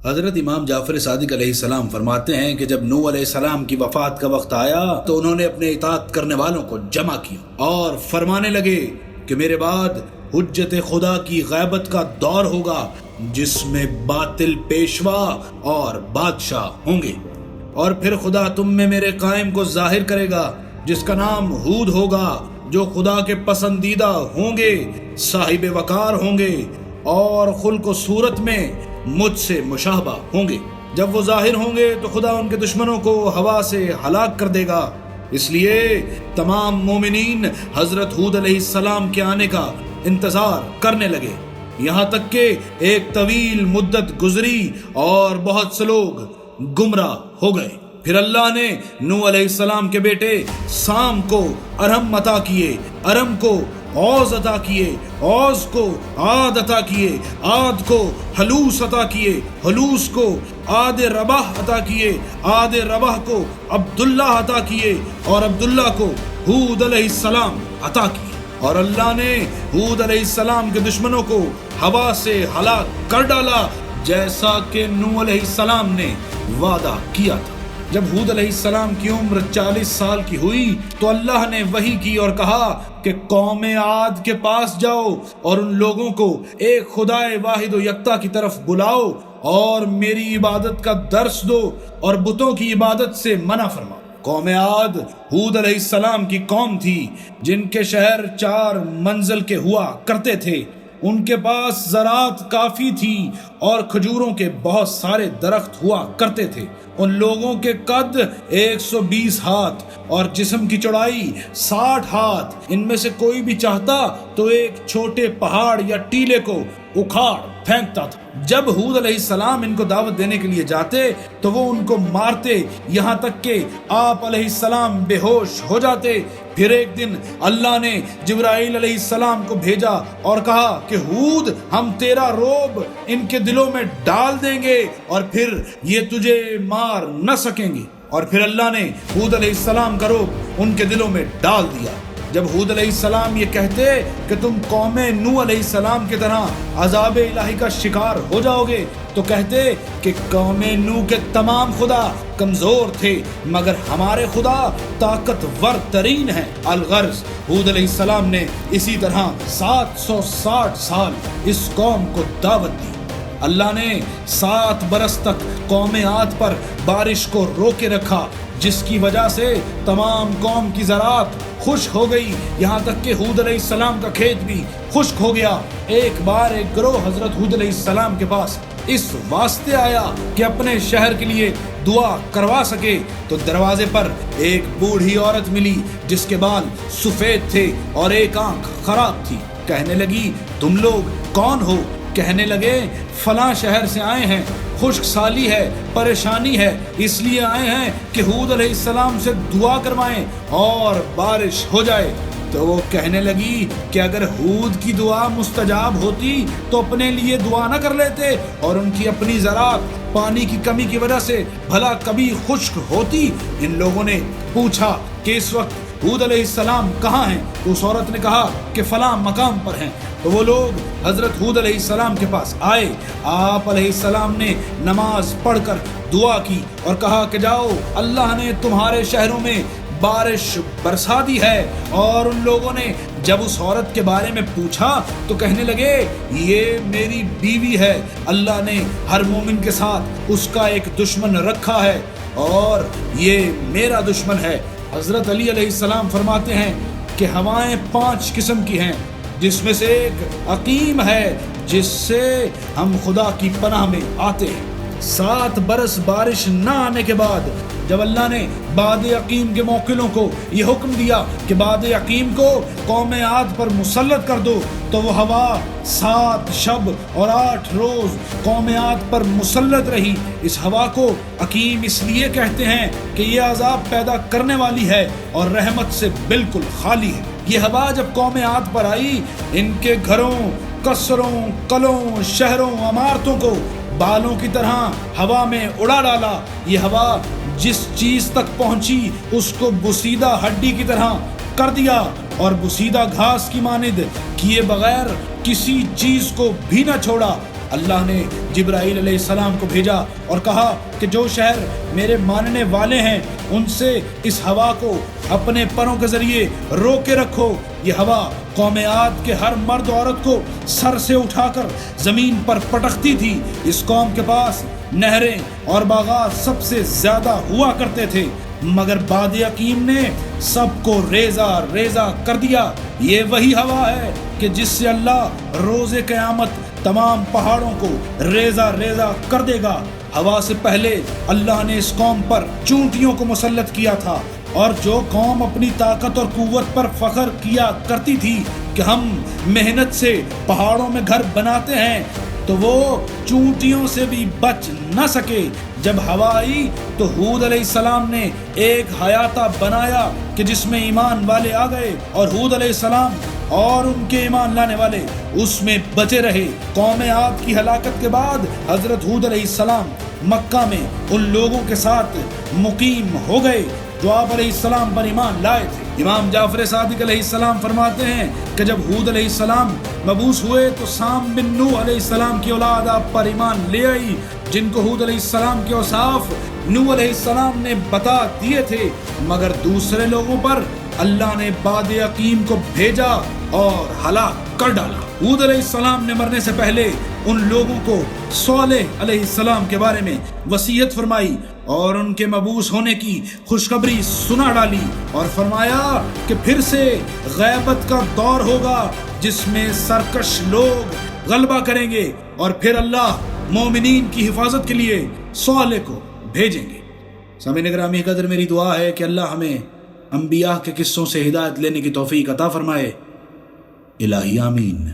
حضرت امام جعفر صادق علیہ السلام فرماتے ہیں کہ جب نوح علیہ السلام کی وفات کا وقت آیا تو انہوں نے اپنے اطاعت کرنے والوں کو جمع کیا اور فرمانے لگے کہ میرے بعد حجت خدا کی غیبت کا دور ہوگا جس میں باطل پیشوا اور بادشاہ ہوں گے، اور پھر خدا تم میں میرے قائم کو ظاہر کرے گا جس کا نام ہود ہوگا، جو خدا کے پسندیدہ ہوں گے، صاحب وقار ہوں گے اور خلق و صورت میں مجھ سے مشابہ ہوں گے۔ جب وہ ظاہر ہوں گے تو خدا ان کے دشمنوں کو ہوا سے ہلاک کر دے گا۔ اس لیے تمام مومنین حضرت ہود علیہ السلام کے آنے کا انتظار کرنے لگے، یہاں تک کہ ایک طویل مدت گزری اور بہت سے لوگ گمراہ ہو گئے۔ پھر اللہ نے نوح علیہ السلام کے بیٹے سام کو ارم عطا کیے، ارم کو اوز عطا کیے، اوز کو عاد عطا کیے، عاد کو حلوس عطا کیے، حلوس کو عاد ربح عطا کیے، عاد ربح کو عبداللہ عطا کیے اور عبداللہ کو ہود علیہ السلام عطا کیے۔ اور اللہ نے ہود علیہ السلام کے دشمنوں کو ہوا سے ہلاک کر ڈالا جیسا کہ نوح علیہ السلام نے وعدہ کیا تھا۔ جب ہود علیہ السلام کی عمر 40 سال کی ہوئی تو اللہ نے وحی کی اور کہا کہ قوم عاد کے پاس جاؤ اور ان لوگوں کو ایک خدائے واحد و یکتا کی طرف بلاؤ اور میری عبادت کا درس دو اور بتوں کی عبادت سے منع فرماؤ۔ قوم عاد ہود علیہ السلام کی قوم تھی جن کے شہر 4 منزل کے ہوا کرتے تھے، ان کے پاس زراعت کافی تھی اور کھجوروں کے بہت سارے درخت ہوا کرتے تھے۔ ان لوگوں کے قد 120 ہاتھ اور جسم کی چوڑائی 60 ہاتھ، ان میں سے کوئی بھی چاہتا تو ایک چھوٹے پہاڑ یا ٹیلے کو اکھاڑ پھینکتا تھا۔ جب ہود علیہ السلام ان کو دعوت دینے کے لیے جاتے تو وہ ان کو مارتے یہاں تک کہ آپ علیہ السلام بے ہوش ہو جاتے۔ پھر ایک دن اللہ نے جبرائیل علیہ السلام کو بھیجا اور کہا کہ ہود، ہم تیرا روب ان کے دلوں میں ڈال دیں گے اور پھر یہ تجھے مار نہ سکیں گے۔ اور پھر اللہ نے ہود علیہ السلام کا روب ان کے دلوں میں ڈال دیا۔ جب ہود علیہ السلام یہ کہتے کہ تم قوم نوح علیہ السلام کی طرح عذاب الہی کا شکار ہو جاؤ گے تو کہتے کہ قوم نوح کے تمام خدا کمزور تھے مگر ہمارے خدا طاقتور ترین ہیں۔ الغرض ہود علیہ السلام نے اسی طرح 760 سال اس قوم کو دعوت دی۔ اللہ نے 7 برس تک قوم عاد پر بارش کو روکے رکھا جس کی وجہ سے تمام قوم کی زراعت خشک ہو گئی، یہاں تک کہ ہود علیہ السلام کا کھیت بھی خشک ہو گیا۔ ایک بار ایک گروہ حضرت ہود علیہ السلام کے پاس اس واسطے آیا کہ اپنے شہر کے لیے دعا کروا سکے تو دروازے پر ایک بوڑھی عورت ملی جس کے بال سفید تھے اور ایک آنکھ خراب تھی۔ کہنے لگی، تم لوگ کون ہو؟ کہنے لگے، فلاں شہر سے آئے ہیں، خشک سالی ہے، پریشانی ہے، اس لیے آئے ہیں کہ ہود علیہ السلام سے دعا کروائیں اور بارش ہو جائے۔ تو وہ کہنے لگی کہ اگر ہود کی دعا مستجاب ہوتی تو اپنے لیے دعا نہ کر لیتے، اور ان کی اپنی زراعت پانی کی کمی کی وجہ سے بھلا کبھی خشک ہوتی؟ ان لوگوں نے پوچھا کہ اس وقت ہود علیہ السلام کہاں ہیں؟ تو اس عورت نے کہا کہ فلاں مقام پر ہیں۔ تو وہ لوگ حضرت ہود علیہ السلام کے پاس آئے، آپ علیہ السلام نے نماز پڑھ کر دعا کی اور کہا کہ جاؤ، اللہ نے تمہارے شہروں میں بارش برسا دی ہے۔ اور ان لوگوں نے جب اس عورت کے بارے میں پوچھا تو کہنے لگے، یہ میری بیوی ہے، اللہ نے ہر مومن کے ساتھ اس کا ایک دشمن رکھا ہے اور یہ میرا دشمن ہے۔ حضرت علی علیہ السلام فرماتے ہیں کہ ہوائیں 5 قسم کی ہیں، جس میں سے ایک عقیم ہے جس سے ہم خدا کی پناہ میں آتے ہیں۔ 7 برس بارش نہ آنے کے بعد جب اللہ نے باد عقیم کے موکلوں کو یہ حکم دیا کہ باد عقیم کو قوم عاد پر مسلط کر دو تو وہ ہوا 7 شب اور 8 روز قوم عاد پر مسلط رہی۔ اس ہوا کو عقیم اس لیے کہتے ہیں کہ یہ عذاب پیدا کرنے والی ہے اور رحمت سے بالکل خالی ہے۔ یہ ہوا جب قوم عاد پر آئی، ان کے گھروں، قصروں، قلعوں، شہروں، عمارتوں کو بالوں کی طرح ہوا میں اڑا ڈالا۔ یہ ہوا جس چیز تک پہنچی اس کو بسیدہ ہڈی کی طرح کر دیا اور بسیدہ گھاس کی مانند کیے بغیر کسی چیز کو بھی نہ چھوڑا۔ اللہ نے جبرائیل علیہ السلام کو بھیجا اور کہا کہ جو شہر میرے ماننے والے ہیں ان سے اس ہوا کو اپنے پروں کے ذریعے روک کے رکھو۔ یہ ہوا قوم عاد کے ہر مرد عورت کو سر سے اٹھا کر زمین پر پٹکتی تھی۔ اس قوم کے پاس نہریں اور باغات سب سے زیادہ ہوا کرتے تھے، مگر باد یقین نے سب کو ریزہ ریزہ کر دیا۔ یہ وہی ہوا ہے کہ جس سے اللہ روز قیامت تمام پہاڑوں کو ریزہ ریزہ کر دے گا۔ ہوا سے پہلے اللہ نے اس قوم پر چونٹیوں کو مسلط کیا تھا، اور جو قوم اپنی طاقت اور قوت پر فخر کیا کرتی تھی کہ ہم محنت سے پہاڑوں میں گھر بناتے ہیں، تو وہ چونٹیوں سے بھی بچ نہ سکے۔ جب ہوا آئی تو ہود علیہ السلام نے ایک حیاتہ بنایا کہ جس میں ایمان والے آ گئے، اور ہود علیہ السلام اور ان کے ایمان لانے والے اس میں بچے رہے۔ قوم عاد کی ہلاکت کے بعد حضرت ہود علیہ السلام مکہ میں ان لوگوں کے ساتھ مقیم ہو گئے جو آپ علیہ السلام پر ایمان لائے تھے۔ امام جعفر صادق علیہ السلام فرماتے ہیں کہ جب ہود علیہ السلام مبعوث ہوئے تو سام بن نوح علیہ السلام کی اولاد آپ پر ایمان لے آئی، جن کو ہود علیہ السلام کے اوصاف نوح علیہ السلام نے بتا دیے تھے، مگر دوسرے لوگوں پر اللہ نے باد یقین کو بھیجا اور ہلاک کر ڈالا۔ ہود علیہ السلام نے مرنے سے پہلے ان لوگوں کو صالح علیہ السلام کے بارے میں وصیت فرمائی اور ان کے مبعوث ہونے کی خوشخبری سنا ڈالی، اور فرمایا کہ پھر سے غیبت کا دور ہوگا جس میں سرکش لوگ غلبہ کریں گے، اور پھر اللہ مومنین کی حفاظت کے لیے صالح کو بھیجیں گے۔ سامعین گرامی قدر، میری دعا ہے کہ اللہ ہمیں انبیاء کے قصوں سے ہدایت لینے کی توفیق عطا فرمائے۔ الہی آمین۔